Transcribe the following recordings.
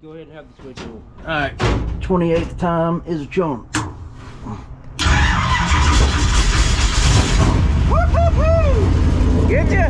Go ahead and have the switch on. Alright, 28th time is a charm. Woo-hoo-hoo! Get ya!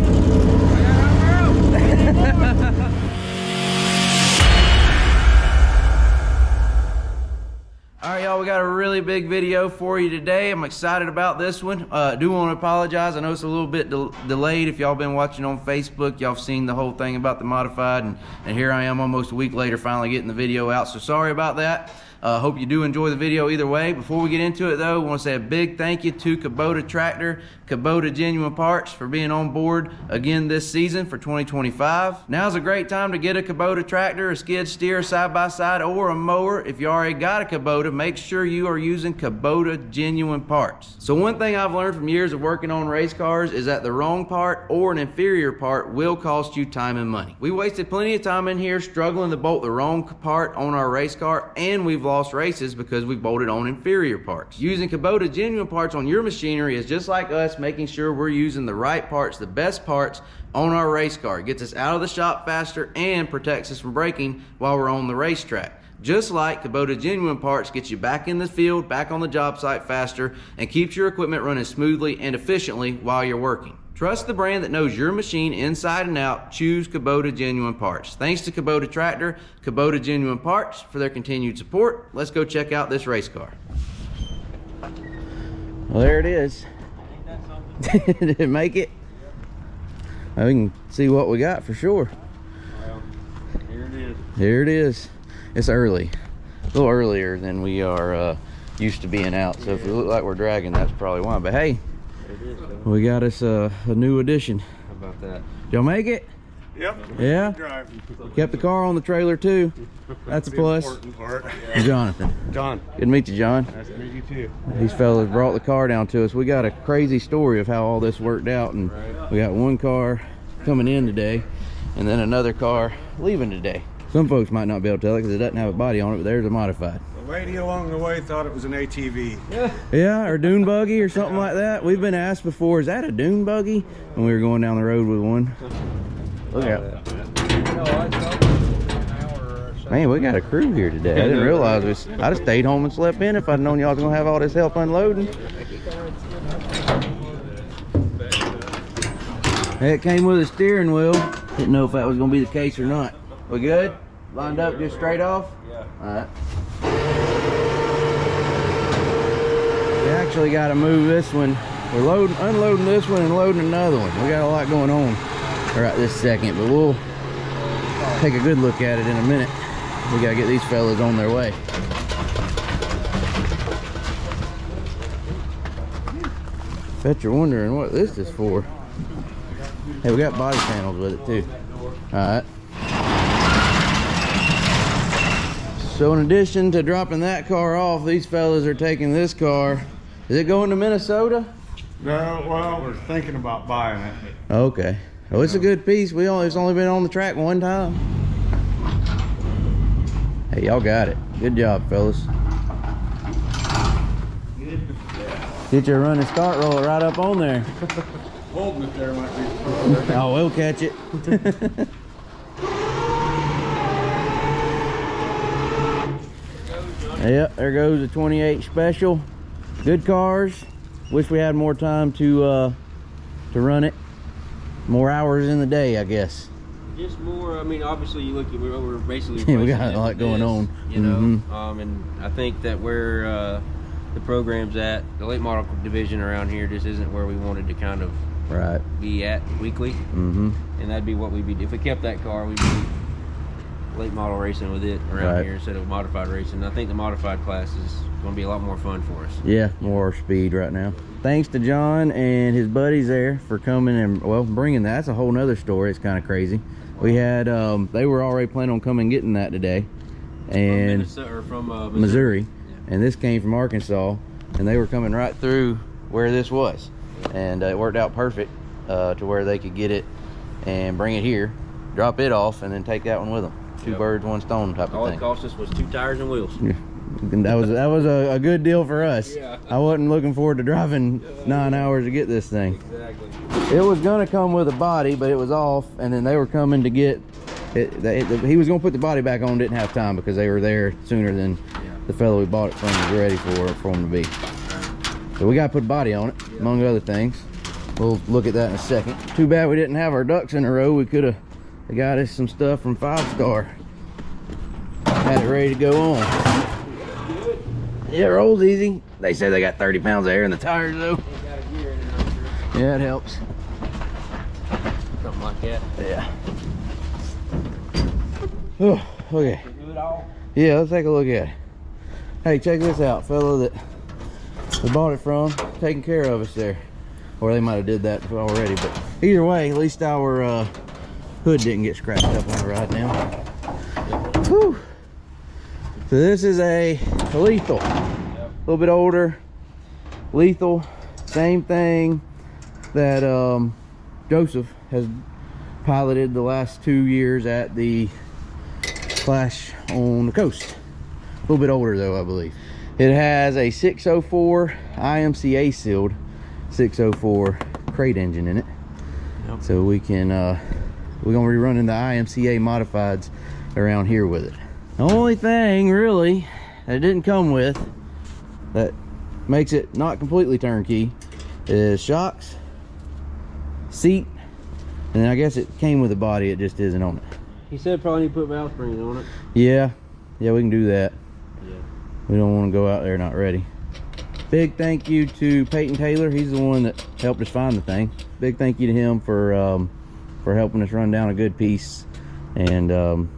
Alright, y'all, we got a really big video for you today. I'm excited about this one. Do want to apologize. I know it's a little bit delayed. If y'all been watching on Facebook, y'all have seen the whole thing about the modified, and here I am almost a week later finally getting the video out. So sorry about that. Hope you do enjoy the video either way. Before we get into it though, I want to say a big thank you to Kubota Tractor, Kubota Genuine Parts for being on board again this season for 2025. Now's a great time to get a Kubota tractor, a skid steer, side-by-side, or a mower. If you already got a Kubota, make sure you are using Kubota Genuine Parts. So one thing I've learned from years of working on race cars is that the wrong part or an inferior part will cost you time and money. We wasted plenty of time in here struggling to bolt the wrong part on our race car, and we've lost races because we bolted on inferior parts. Using Kubota Genuine Parts on your machinery is just like us making sure we're using the right parts, the best parts on our race car. It gets us out of the shop faster and protects us from braking while we're on the racetrack. Just like Kubota Genuine Parts gets you back in the field, back on the job site faster, and keeps your equipment running smoothly and efficiently while you're working. Trust the brand that knows your machine inside and out. Choose Kubota Genuine Parts. Thanks to Kubota Tractor, Kubota Genuine Parts for their continued support. Let's go check out this race car. Well, there it is. Did it make it? We can see what we got for sure. Well, here it is. Here it is. It's early. A little earlier than we are used to being out. So if we look like we're dragging, that's probably why. But hey, we got us a new addition. How about that? Did y'all make it? Yep. Yeah? Drive. Kept the car on the trailer too. That's a plus. Important part. Jonathan. John. Good to meet you, John. Nice to meet you too. These fellas brought the car down to us. We got a crazy story of how all this worked out, and we got one car coming in today and then another car leaving today. Some folks might not be able to tell it because it doesn't have a body on it, but there's a modified. The lady along the way thought it was an ATV. Yeah, or dune buggy or something like that. We've been asked before, is that a dune buggy? When we were going down the road with one. Look out. Man, we got a crew here today. I didn't realize this. I'd have stayed home and slept in if I'd known y'all was gonna have all this help unloading. It came with a steering wheel. Didn't know if that was gonna be the case or not. We good? Lined up just straight off? Yeah. Alright. We actually got to move this one. We're unloading this one and loading another one. We got a lot going on right this second, but we'll take a good look at it in a minute. We got to get these fellas on their way. Bet you're wondering what this is for. Hey, we got body panels with it too. Alright. So in addition to dropping that car off, these fellas are taking this car. Is it going to Minnesota? No, well, we're thinking about buying it. Okay. Oh, it's a good piece. It's only been on the track one time. Hey, y'all got it. Good job, fellas. Get your running start, roll it right up on there. Holding it there might be. Oh, we'll catch it. Yep, there goes the 28 Special. Good cars. Wish we had more time to run it. More hours in the day, I guess. Just more. I mean, obviously, you look at we're basically. We got a lot going on. You know, and I think that where the program's at, the late model division around here just isn't where we wanted to kind of be at weekly. And that'd be what we'd be. If we kept that car, we'd be late model racing with it around here instead of modified racing. I think the modified class is going to be a lot more fun for us. Yeah, more speed right now. Thanks to John and his buddies there for coming and, well, bringing that. That's a whole nother story. It's kind of crazy. We had, they were already planning on coming getting that today. And from Missouri. Yeah. And this came from Arkansas. And they were coming right through where this was. And it worked out perfect to where they could get it and bring it here, drop it off, and then take that one with them. Two birds, one stone type of thing. All it cost us was 2 tires and wheels. Yeah. That was a good deal for us. Yeah. I wasn't looking forward to driving 9 hours to get this thing. Exactly. It was gonna come with a body, but it was off, and then they were coming to get He was gonna put the body back on, didn't have time because they were there sooner than the fellow we bought it from was ready for him to be. So we gotta put a body on it, among other things. We'll look at that in a second. Too bad we didn't have our ducks in a row. We could have got us some stuff from 5 Star. Had it ready to go on. Yeah, it rolls easy. They said they got 30 pounds of air in the tires though. Yeah, it helps. Something like that. Yeah. Oh, okay. Yeah, let's take a look at it. Hey, check this out, fellow that we bought it from, taking care of us there. Or they might have did that already, but either way, at least our hood didn't get scratched up on the ride now. Whew. So this is a lethal. A little bit older, lethal. Same thing that Joseph has piloted the last 2 years at the Clash on the coast. A little bit older though, I believe. It has a 604 IMCA sealed 604 crate engine in it. Yep. So we can we're gonna be running the IMCA modifieds around here with it. The only thing really that it didn't come with that makes it not completely turnkey is shocks, seat, and I guess it came with a body, it just isn't on it. He said probably need to put valve springs on it. Yeah, we can do that. Yeah. We don't want to go out there not ready. Big thank you to Peyton Taylor. He's the one that helped us find the thing. Big thank you to him for helping us run down a good piece. And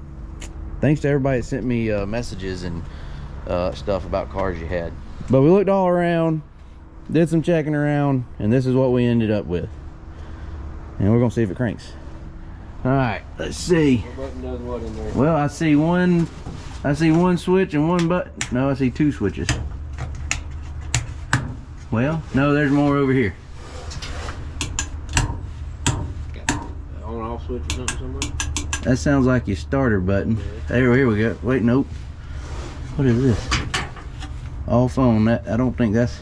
thanks to everybody that sent me messages and stuff about cars you had. But we looked all around, did some checking around, and this is what we ended up with. And we're gonna see if it cranks. All right, let's see. What button does what in there? Well, I see one switch and one button. No, I see 2 switches. Well, no, there's more over here. Got an on-off switch or something somewhere? That sounds like your starter button. Yeah. Here we go. Wait, nope. What is this? Off on that. I don't think that's.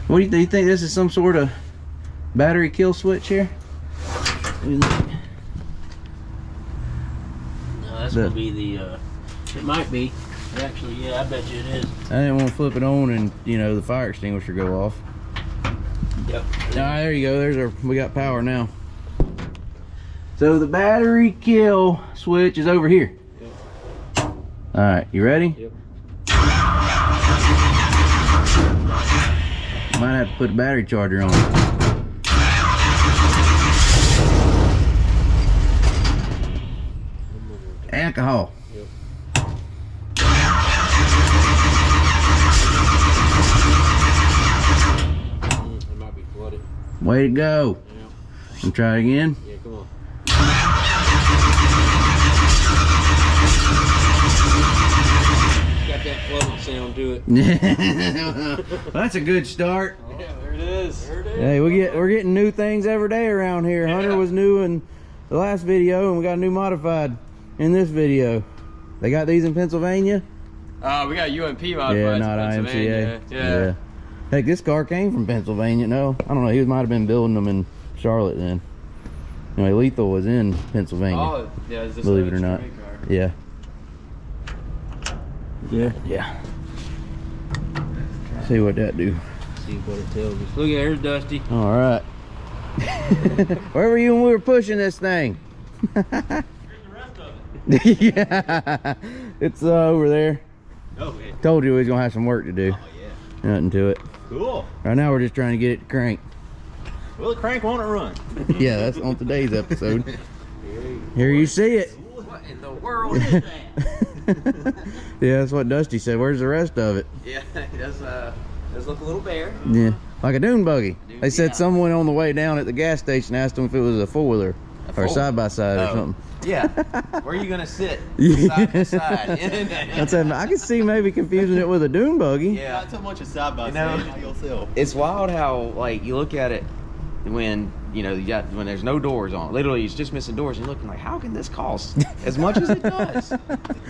What do you think? This is some sort of battery kill switch here? What do you think? No, that's gonna be the. It might be. Actually, yeah, I bet you it is. I didn't want to flip it on and the fire extinguisher go off. Yep. All right, there you go. There's our. We got power now. So the battery kill switch is over here. Yep. All right, you ready? Yep. Might have to put a battery charger on. Alcohol. Yep. It might be flooded. Way to go. Yep. And try it again. Yeah, come on. Got that flooded sound to it. Well, that's a good start. Yeah, there it is. There it is. Hey, we're getting new things every day around here. Yeah. Hunter was new in the last video, and we got a new modified in this video. They got these in Pennsylvania? We got UMP modified. Yeah, not IMCA. Yeah. Heck, this car came from Pennsylvania. No, I don't know. He might have been building them in Charlotte then. Anyway, Lethal was in Pennsylvania. Oh, yeah. Is this Believe it or not. car? Yeah. Yeah. Yeah. See what that do. See what it tells us. Look at here's Dusty. All right. Where were you when we were pushing this thing? Here's the rest of it. Yeah. It's over there. Oh, yeah. Told you we was gonna have some work to do. Oh, yeah. Nothing to it. Cool. Right now we're just trying to get it to crank. Well, the crank won't run. Yeah, that's on today's episode. Here you see it. What in the world is that? Yeah, that's what Dusty said. Where's the rest of it? Yeah, it does look a little bare. Yeah, like a dune buggy. They said yeah. someone on the way down at the gas station asked them if it was a four-wheeler or side-by-side or something. Yeah. Where are you gonna sit? Yeah. Side by side. I said I could see maybe confusing it with a dune buggy. Yeah. Not so much a side by side. You'll sell. It's wild how like you look at it when when there's no doors on. Literally, it's just missing doors. And you're looking like, how can this cost as much as it does?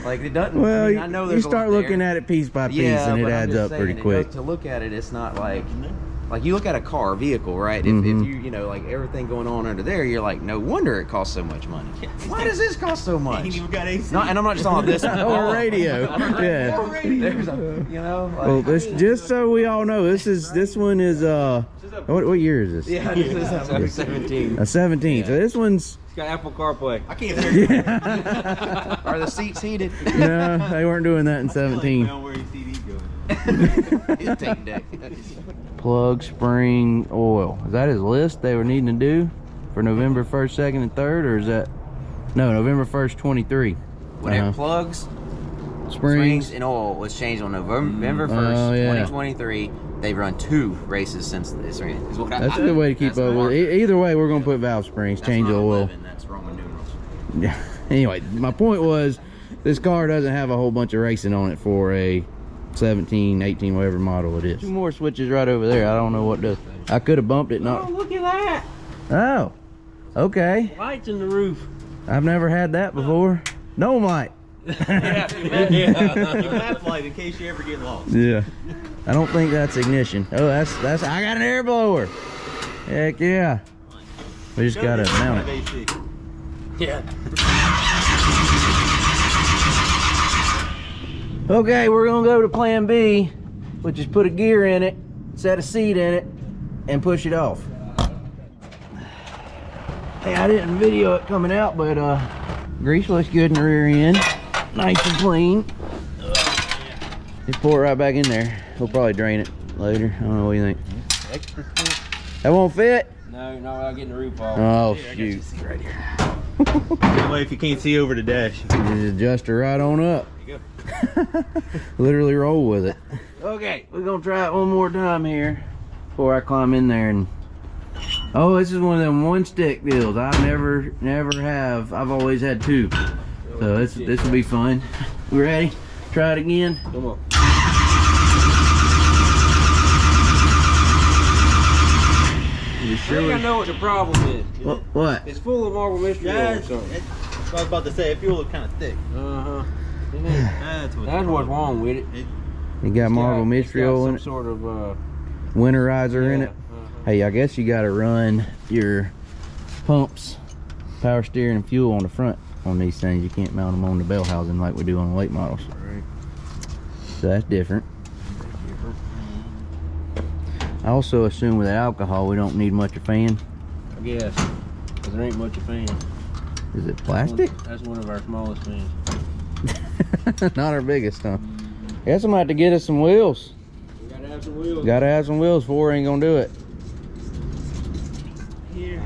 Like it doesn't. Well, I mean, I know you there's start a lot looking there. at it piece by piece, Yeah, and it but I'm adds just up saying, pretty quick. To look at it, it's not like like you look at a car, vehicle, right? If you know, like everything going on under there, you're like, no wonder it costs so much money. Why does this cost so much? Ain't even got AC. And I'm not just talking about this. Or radio. Yeah. There's a, you know. Like, Well, this, just so we all know, this one is what year is this? yeah, this is 17. A 17. Yeah. So this one's It's got Apple CarPlay. I can't hear you. Are the seats heated? no, they weren't doing that in 17. Like, where your CD going? It's taking deck. Plug spring oil. Is that his list they were needing to do for November 1st, 2nd, and 3rd, or is that November 1st, 23? Whatever plugs, springs, and oil was changed on November 1st, 2023. They've run 2 races since this. Is what That's a good way to keep up with it. Either way, we're gonna put valve springs, change the oil. That's Roman numerals. Yeah. Anyway, my point was, this car doesn't have a whole bunch of racing on it for a 17, 18, whatever model it is. 2 more switches right over there. I don't know what does. I could have bumped it. Oh, look at that. Oh, okay. Lights in the roof. I've never had that before. Dome light. Yeah. Lap light in case you ever get lost. Yeah. I don't think that's ignition. Oh, that's. I got an air blower. Heck yeah. We just gotta mount it. AC. Yeah. Okay, we're gonna go to plan B, which is put a gear in it, set a seat in it, and push it off. Hey, I didn't video it coming out, but grease looks good in the rear end. Nice and clean. Just pour it right back in there. We'll probably drain it later. I don't know, what you think? That won't fit? No, not without getting the roof off. Oh, Here, I got shoot. your seat right here. That way, if you can't see over the dash, you can Just adjust her right on up. go. Literally roll with it. Okay, we're gonna try it one more time here before I climb in there. And oh, this is one of them 1-stick deals. I never have. I've always had 2. So this will be fun. We ready? Try it again. Come on. You I sure? think I know what the problem is. What? It's full of marble mystery oil Yeah, or something. I was about to say, it feels kind of thick. Uh-huh. That's What's wrong with it. You got marble It's mystery got oil some in it? sort of Winterizer in it? uh-huh. Hey, I guess you gotta run your pumps, power steering, and fuel on the front on these things. You can't mount them on the bell housing like we do on the late models. Right. So that's different. I also assume with alcohol we don't need much of fan. I guess. 'Cause there ain't much of fan. Is it plastic? That's one of our smallest fans. Not our biggest, huh? Guess I'm gonna have to get us some wheels. We gotta have some wheels. Gotta have some wheels. 4 ain't gonna do it. Here.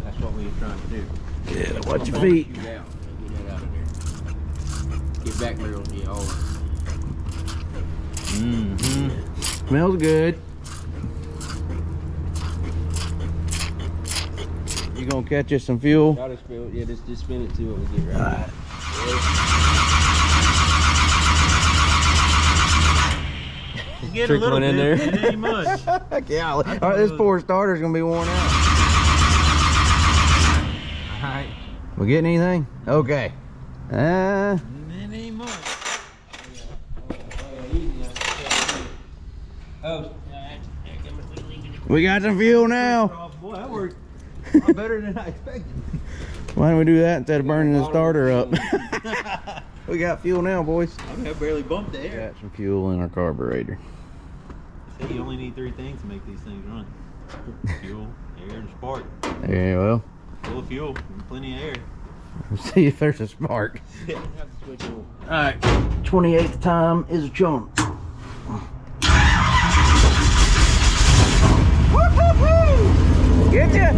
That's what we were trying to do. Yeah, watch your feet. Get that out of there. Get back there on the all. Smells good. You gonna catch us some fuel? Gotta spill it. Yeah, just spin it till we get right. Get Trick one in there. It ain't much. Yeah. All right, this poor starter's gonna be worn out. Alright. We getting anything? Okay. It ain't much. Oh. We got some fuel now. Oh, boy, that worked a lot better than I expected. Why don't we do that instead of burning the starter up? We got fuel now, boys. I barely bumped the air. Got some fuel in our carburetor. See, you only need 3 things to make these things run. Fuel, air, and spark. Yeah, well, Full of fuel and plenty of air. let's see if there's a spark. All right, 28th time is a charm. Get ya!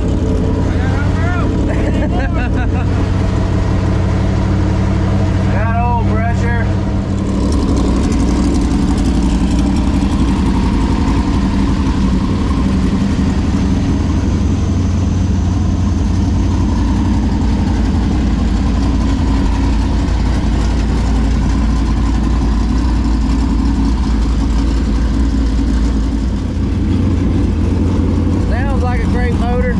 Got oil pressure. Sounds like a great motor.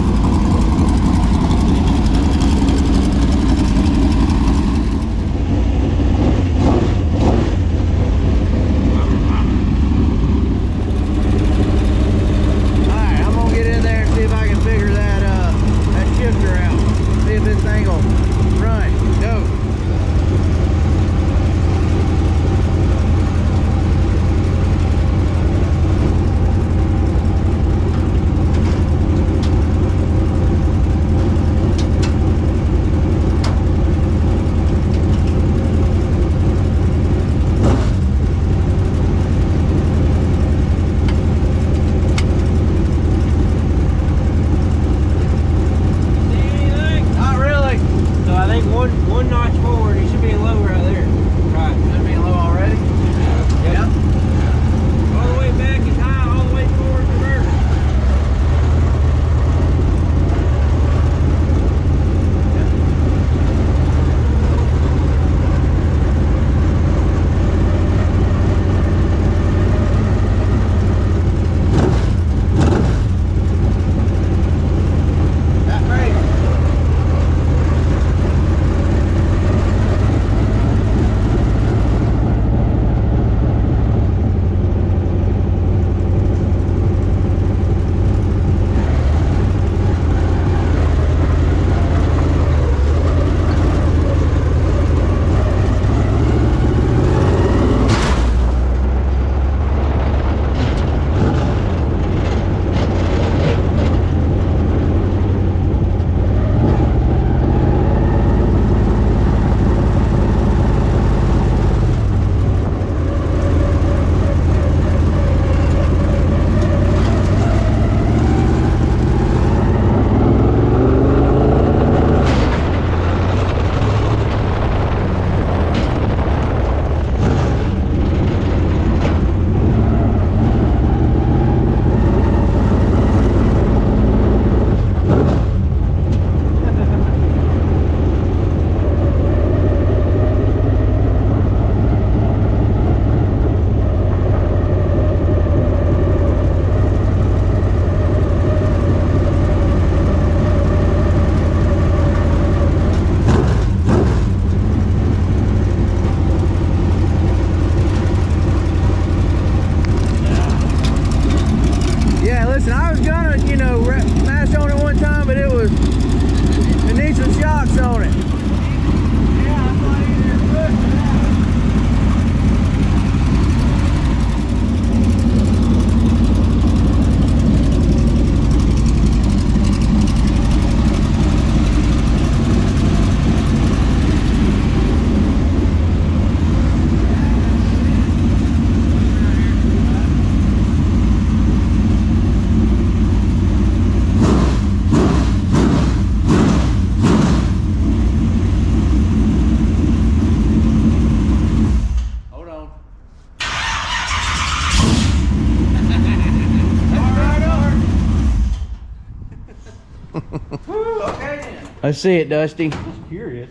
Let's see it, Dusty. Just curious.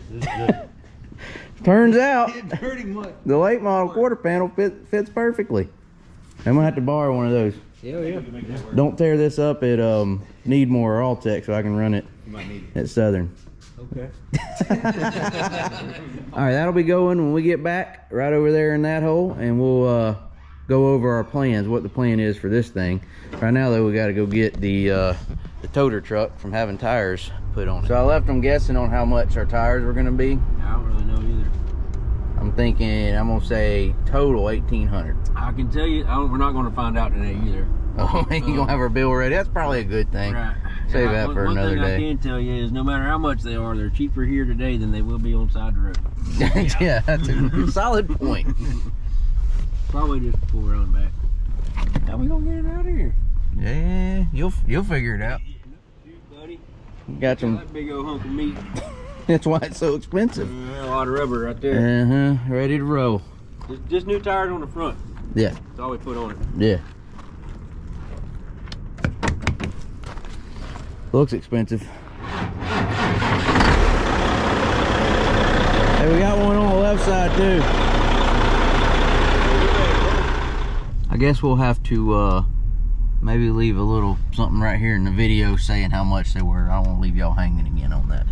Turns out Pretty much. the late model quarter panel fits perfectly. I'm gonna have to borrow one of those. Yeah. Don't tear this up at Needmore or Alltech so I can run it You might need it. at Southern. Okay. All right, that'll be going when we get back right over there in that hole, and we'll go over our plans, what the plan is for this thing. Right now though, we got to go get the toter truck from having tires put on it. So I left them guessing on how much our tires were going to be. I don't really know either. I'm thinking, I'm gonna say total 1,800. I can tell you, we're not going to find out today either. Oh, you gonna have our bill ready? That's probably a good thing. Right. Save that for another One day. thing I can tell you is no matter how much they are, they're cheaper here today than they will be on side of the road. Yeah, that's a solid point. Probably just before we're on back. How we gonna get it out of here? Yeah, you'll figure it out. Shoot, buddy. Got some. That big old hunk of meat. That's why it's so expensive. A lot of rubber right there. Ready to roll. Just new tires on the front. Yeah, That's all we put on it. yeah. Looks expensive. Hey, we got one on the left side too. I guess we'll have to maybe leave a little something right here in the video saying how much they were. I don't want to leave y'all hanging again on that.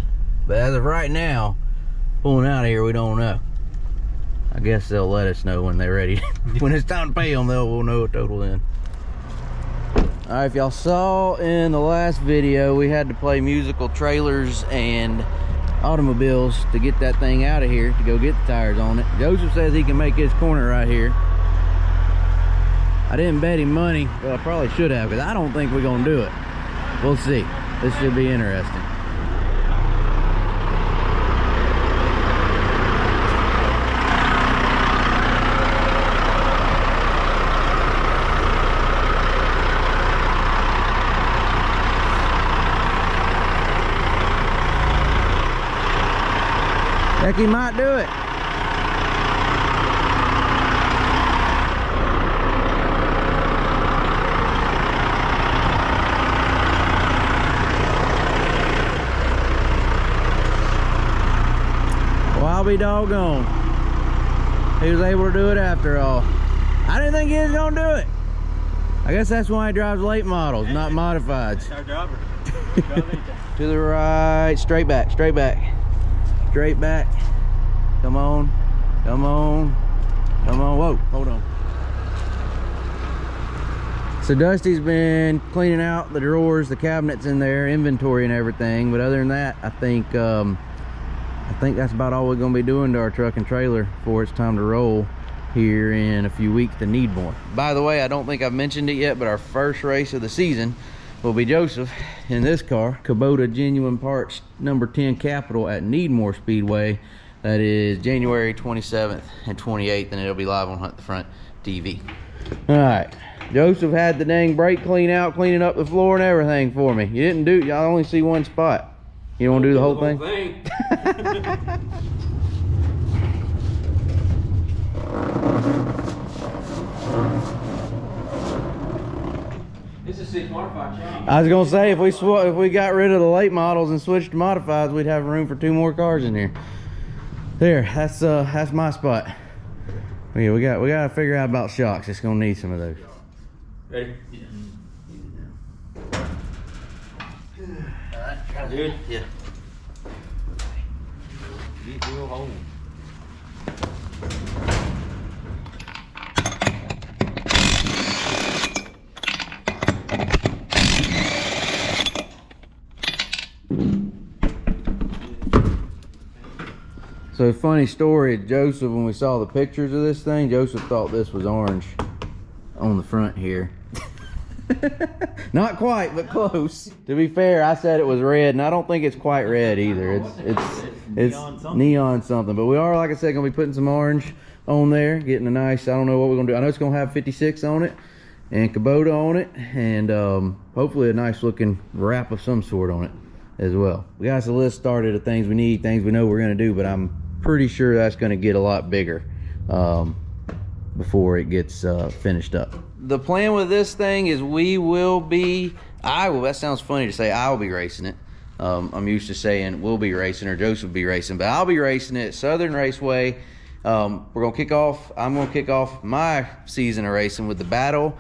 But as of right now, pulling out of here, we don't know. I guess they'll let us know when they're ready. When it's time to pay them, we'll know a total then. All right, if y'all saw in the last video, we had to play musical trailers and automobiles to get that thing out of here, to go get the tires on it. Joseph says he can make his corner right here. I didn't bet him money, but I probably should have, because I don't think we're gonna do it. We'll see. This should be interesting. Heck, he might do it. Well, I'll be doggone. He was able to do it after all. I didn't think he was gonna do it. I guess that's why he drives late models, not modifieds. Our driver. To the right, straight back, straight back. Straight back. Come on. Come on. Come on. Whoa, hold on. So Dusty's been cleaning out the drawers, the cabinets in there, inventory and everything. But other than that, I think that's about all we're gonna be doing to our truck and trailer before it's time to roll here in a few weeks to Needmore. By the way, I don't think I've mentioned it yet, but our first race of the season will be Joseph in this car, Kubota Genuine Parts number 10 Capital at Needmore Speedway. That is January 27th and 28th, and it'll be live on Hunt the Front TV. All right, Joseph had the dang brake cleaning up the floor and everything for me. You didn't do, I only see one spot. You don't want to do the whole thing? This is 6 modified shop. I was gonna say, if we got rid of the late models and switched to modifieds, we'd have room for 2 more cars in here. There, that's my spot. Yeah, we gotta figure out about shocks. It's gonna need some of those. Ready? Good? Yeah. Get real old. So funny story, Joseph, when we saw the pictures of this thing, Joseph thought this was orange on the front here. Not quite, but close. To be fair, I said it was red, and I don't think it's quite red either. It's neon something. But we are, like I said, gonna be putting some orange on there, getting a nice, I don't know what we're gonna do. I know it's gonna have 56 on it and Kubota on it, and hopefully a nice looking wrap of some sort on it as well. We got a list started of things we need, things we know we're gonna do, but I'm pretty sure that's gonna get a lot bigger before it gets finished up. The plan with this thing is that sounds funny to say I will be racing it. I'm used to saying we'll be racing or Joseph will be racing, but I'll be racing at Southern Raceway. I'm gonna kick off my season of racing with the Battle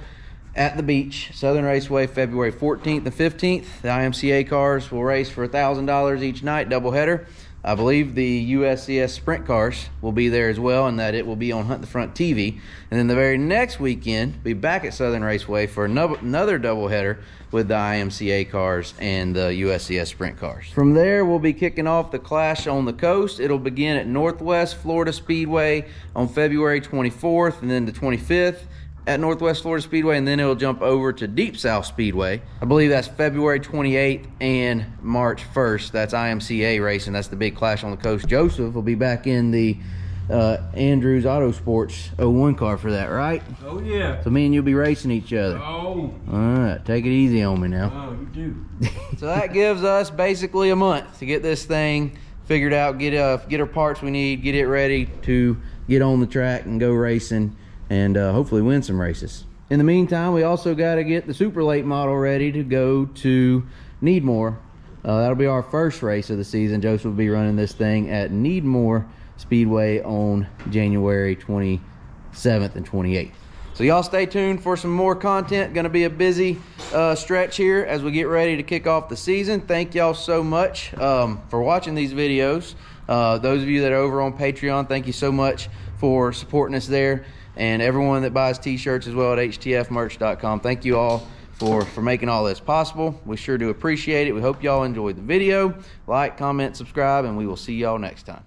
at the Beach, Southern Raceway, February 14th and 15th. The IMCA cars will race for $1,000 each night, doubleheader. I believe the USCS sprint cars will be there as well, and that it will be on Hunt the Front TV. And then the very next weekend, be back at Southern Raceway for another doubleheader with the IMCA cars and the USCS sprint cars. From there, we'll be kicking off the Clash on the Coast. It'll begin at Northwest Florida Speedway on February 24th, and then the 25th at Northwest Florida Speedway, and then it'll jump over to Deep South Speedway. I believe that's February 28th and March 1st. That's IMCA racing. That's the big Clash on the Coast. Joseph will be back in the Andrews Auto Sports 01 car for that, right? Oh yeah. So me and you'll be racing each other. Oh. All right, take it easy on me now. Oh, you do. So that gives us basically a month to get this thing figured out, get our parts we need, get it ready to get on the track and go racing, and hopefully win some races. In the meantime, we also got to get the super late model ready to go to Needmore. That'll be our first race of the season. Joseph will be running this thing at Needmore Speedway on January 27th and 28th. So y'all stay tuned for some more content. Gonna be a busy stretch here as we get ready to kick off the season. Thank y'all so much for watching these videos. Those of you that are over on Patreon, thank you so much for supporting us there. And everyone that buys t-shirts as well at htfmerch.com, thank you all for making all this possible. We sure do appreciate it. We hope y'all enjoyed the video. Like, comment, subscribe, and we will see y'all next time.